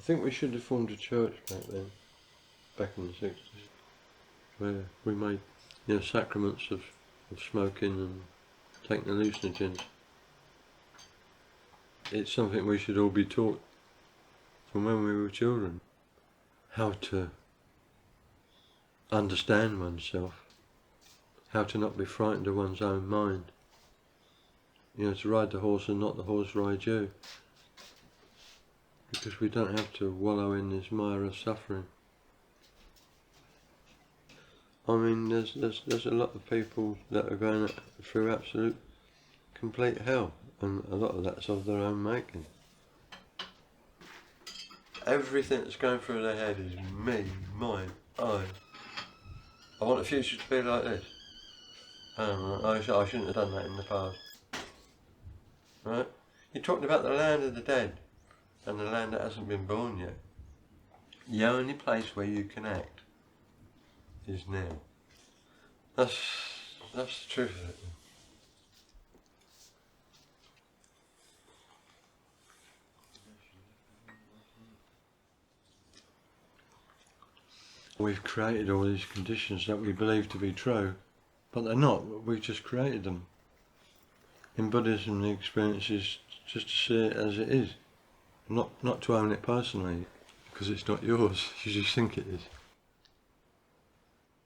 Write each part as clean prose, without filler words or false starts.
think we should have formed a church back then, back in the 60s, where we made, sacraments of smoking and taking hallucinogens. It's something we should all be taught from when we were children. How to understand oneself, how to not be frightened of one's own mind. To ride the horse and not the horse ride you. Because we don't have to wallow in this mire of suffering. I mean, there's a lot of people that are going through absolute, complete hell, and a lot of that's of their own making. Everything that's going through their head is me, mine, I want the future to be like this. I shouldn't have done that in the past. Right? You're talking about the land of the dead, and the land that hasn't been born yet. The only place where you can act is now. That's the truth of it. We've created all these conditions that we believe to be true, but they're not. We've just created them. In Buddhism, the experience is just to see it as it is, not to own it personally, because it's not yours. You just think it is.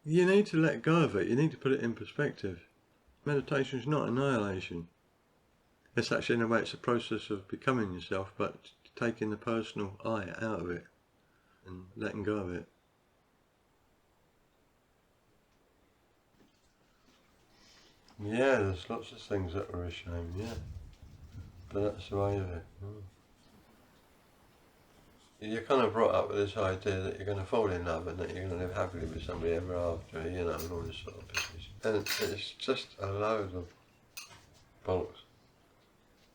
You need to let go of it. You need to put it in perspective. Meditation is not annihilation. It's actually, in a way, it's a process of becoming yourself, but taking the personal I out of it and letting go of it. Yeah, there's lots of things that are a shame, yeah. But that's the way of it. You're kind of brought up with this idea that you're going to fall in love and that you're going to live happily with somebody ever after, and all this sort of business. And it's just a load of bollocks.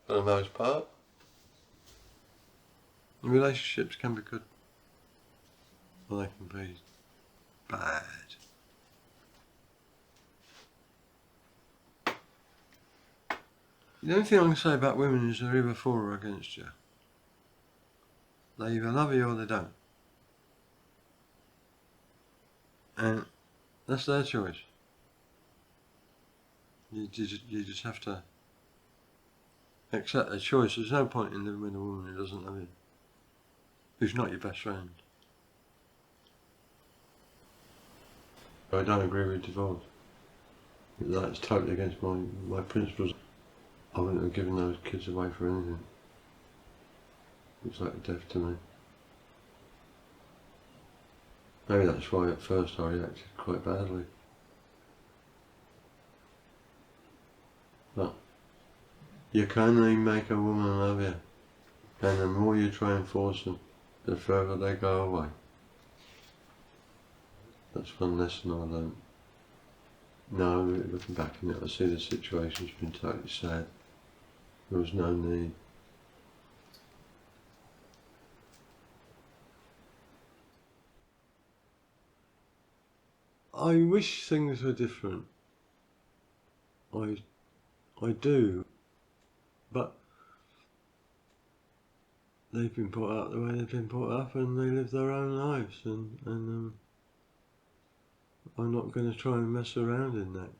For the most part. Relationships can be good. Or they can be bad. The only thing I can say about women is they're either for or against you. They either love you or they don't. And that's their choice. You just have to accept their choice. There's no point in living with a woman who doesn't love you, who's not your best friend. I don't agree with divorce. That's totally against my principles. I wouldn't have given those kids away for anything. It's like death to me. Maybe that's why at first I reacted quite badly. But you can only make a woman love you, and the more you try and force them, the further they go away. That's one lesson I learned. No, looking back on it, I see the situation's been totally sad. There was no need. I wish things were different. I do. But they've been brought up the way they've been brought up, and they live their own lives, and I'm not going to try and mess around in that.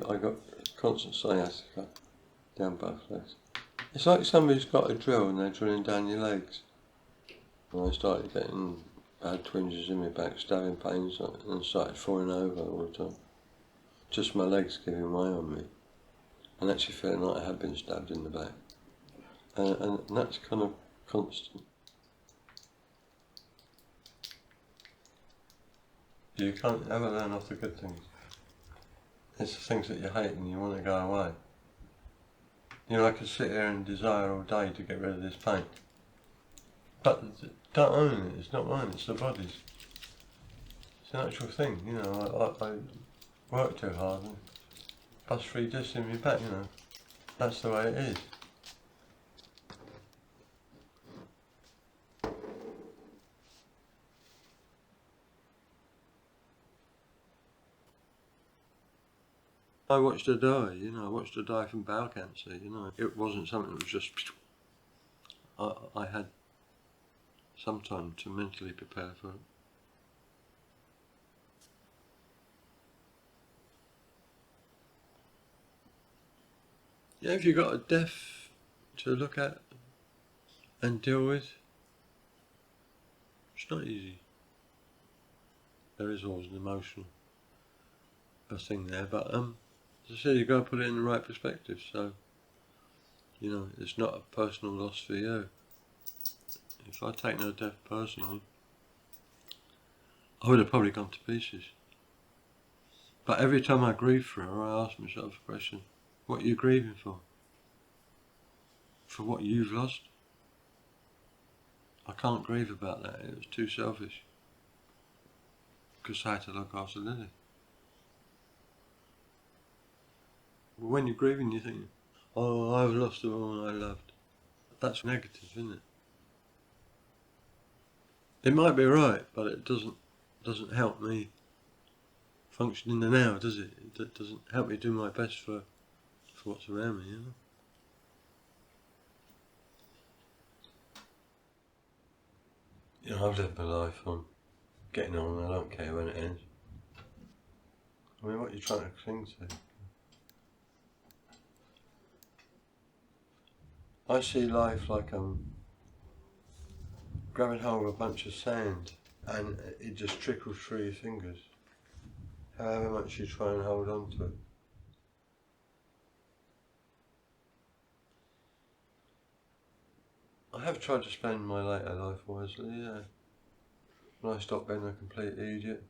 I got constant sciatica down both legs. It's like somebody's got a drill and they're drilling down your legs. And I started getting bad twinges in my back, stabbing pains, and started falling over all the time. Just my legs giving way on me, and actually feeling like I had been stabbed in the back. And that's kind of constant. You can't ever learn off the good things. It's the things that you hate and you want to go away. I could sit here and desire all day to get rid of this pain. But don't own it, it's not mine, it's the body's. It's an actual thing, I work too hard and bust 3 discs in my back, That's the way it is. I watched her die, I watched her die from bowel cancer, It wasn't something that was just I had some time to mentally prepare for it. Yeah, if you've got a death to look at and deal with, it's not easy. There is always an emotional thing there, but as I said, you've got to put it in the right perspective. So, you know, it's not a personal loss for you. If I'd taken her death personally, I would have probably gone to pieces. But every time I grieve for her, I ask myself the question, what are you grieving for? For what you've lost? I can't grieve about that, it was too selfish. Because I had to look after Lily. But when you're grieving, you think, oh, I've lost the woman I loved. That's negative, isn't it? It might be right, but it doesn't help me function in the now, does it? It doesn't help me do my best for what's around me, you know? You know, I've lived my life on getting on, I don't care when it ends. I mean, what are you trying to cling to? I see life like grabbing hold of a bunch of sand and it just trickles through your fingers, however much you try and hold on to it. I have tried to spend my later life wisely, yeah. When I stopped being a complete idiot.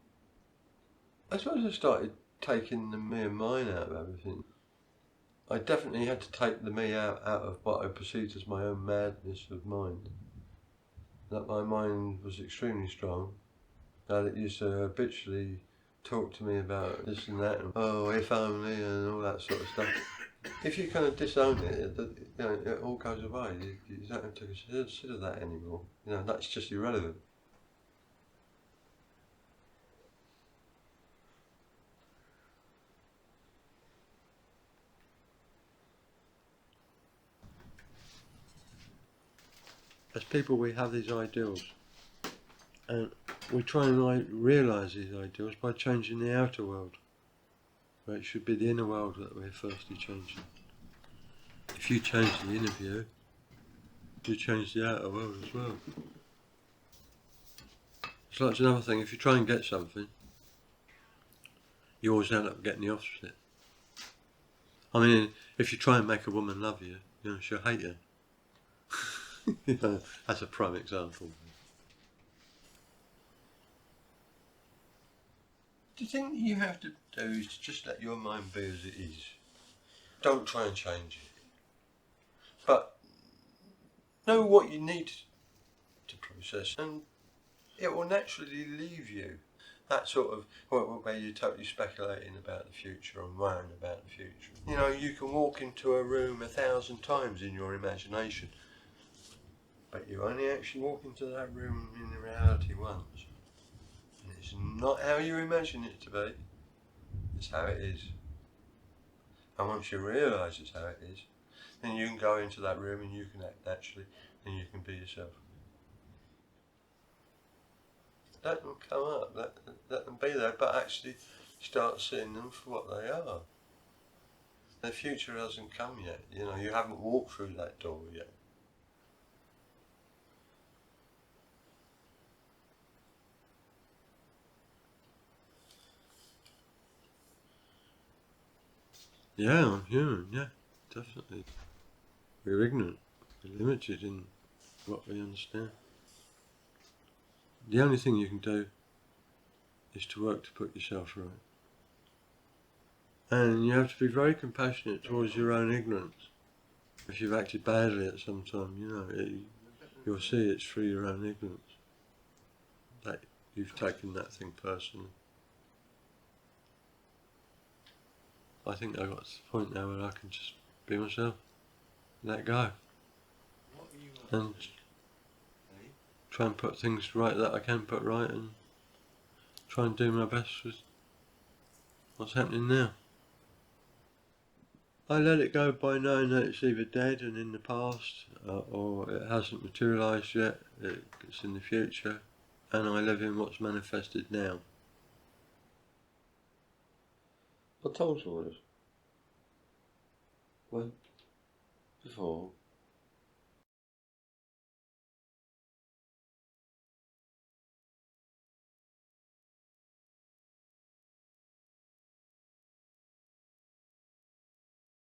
I suppose I started taking the me and mine out of everything. I definitely had to take the me out of what I perceived as my own madness of mind. That my mind was extremely strong, that it used to habitually talk to me about this and that, and oh, if only, and all that sort of stuff. If you kind of disown it, you know, it all goes away. You don't have to consider that anymore. You know, that's just irrelevant. As people, we have these ideals, and we try and realise these ideals by changing the outer world, where it should be the inner world that we're firstly changing. If you change the inner view, you change the outer world as well. It's like another thing, if you try and get something, you always end up getting the opposite. I mean, if you try and make a woman love you, you know, she'll hate you. You know, that's a prime example. The thing that you have to do is to just let your mind be as it is. Don't try and change it. But know what you need to process, and it will naturally leave you that sort of where you're totally speculating about the future and worrying about the future. You know, you can walk into a room 1,000 times in your imagination, but you only actually walk into that room in reality once. And it's not how you imagine it to be, it's how it is. And once you realise it's how it is, then you can go into that room and you can act naturally and you can be yourself. Let them come up, let them be there, but actually start seeing them for what they are. The future hasn't come yet, you know, you haven't walked through that door yet. Yeah, I'm human, yeah, definitely. We're ignorant, we're limited in what we understand. The only thing you can do is to work to put yourself right. And you have to be very compassionate towards your own ignorance. If you've acted badly at some time, you know, you'll see it's through your own ignorance that you've taken that thing personally. I think I got to the point now where I can just be myself, let go, and try and put things right that I can put right, and try and do my best with what's happening now. I let it go by knowing that it's either dead and in the past, or it hasn't materialised yet, it's in the future, and I live in what's manifested now. I told you all this. When? Before.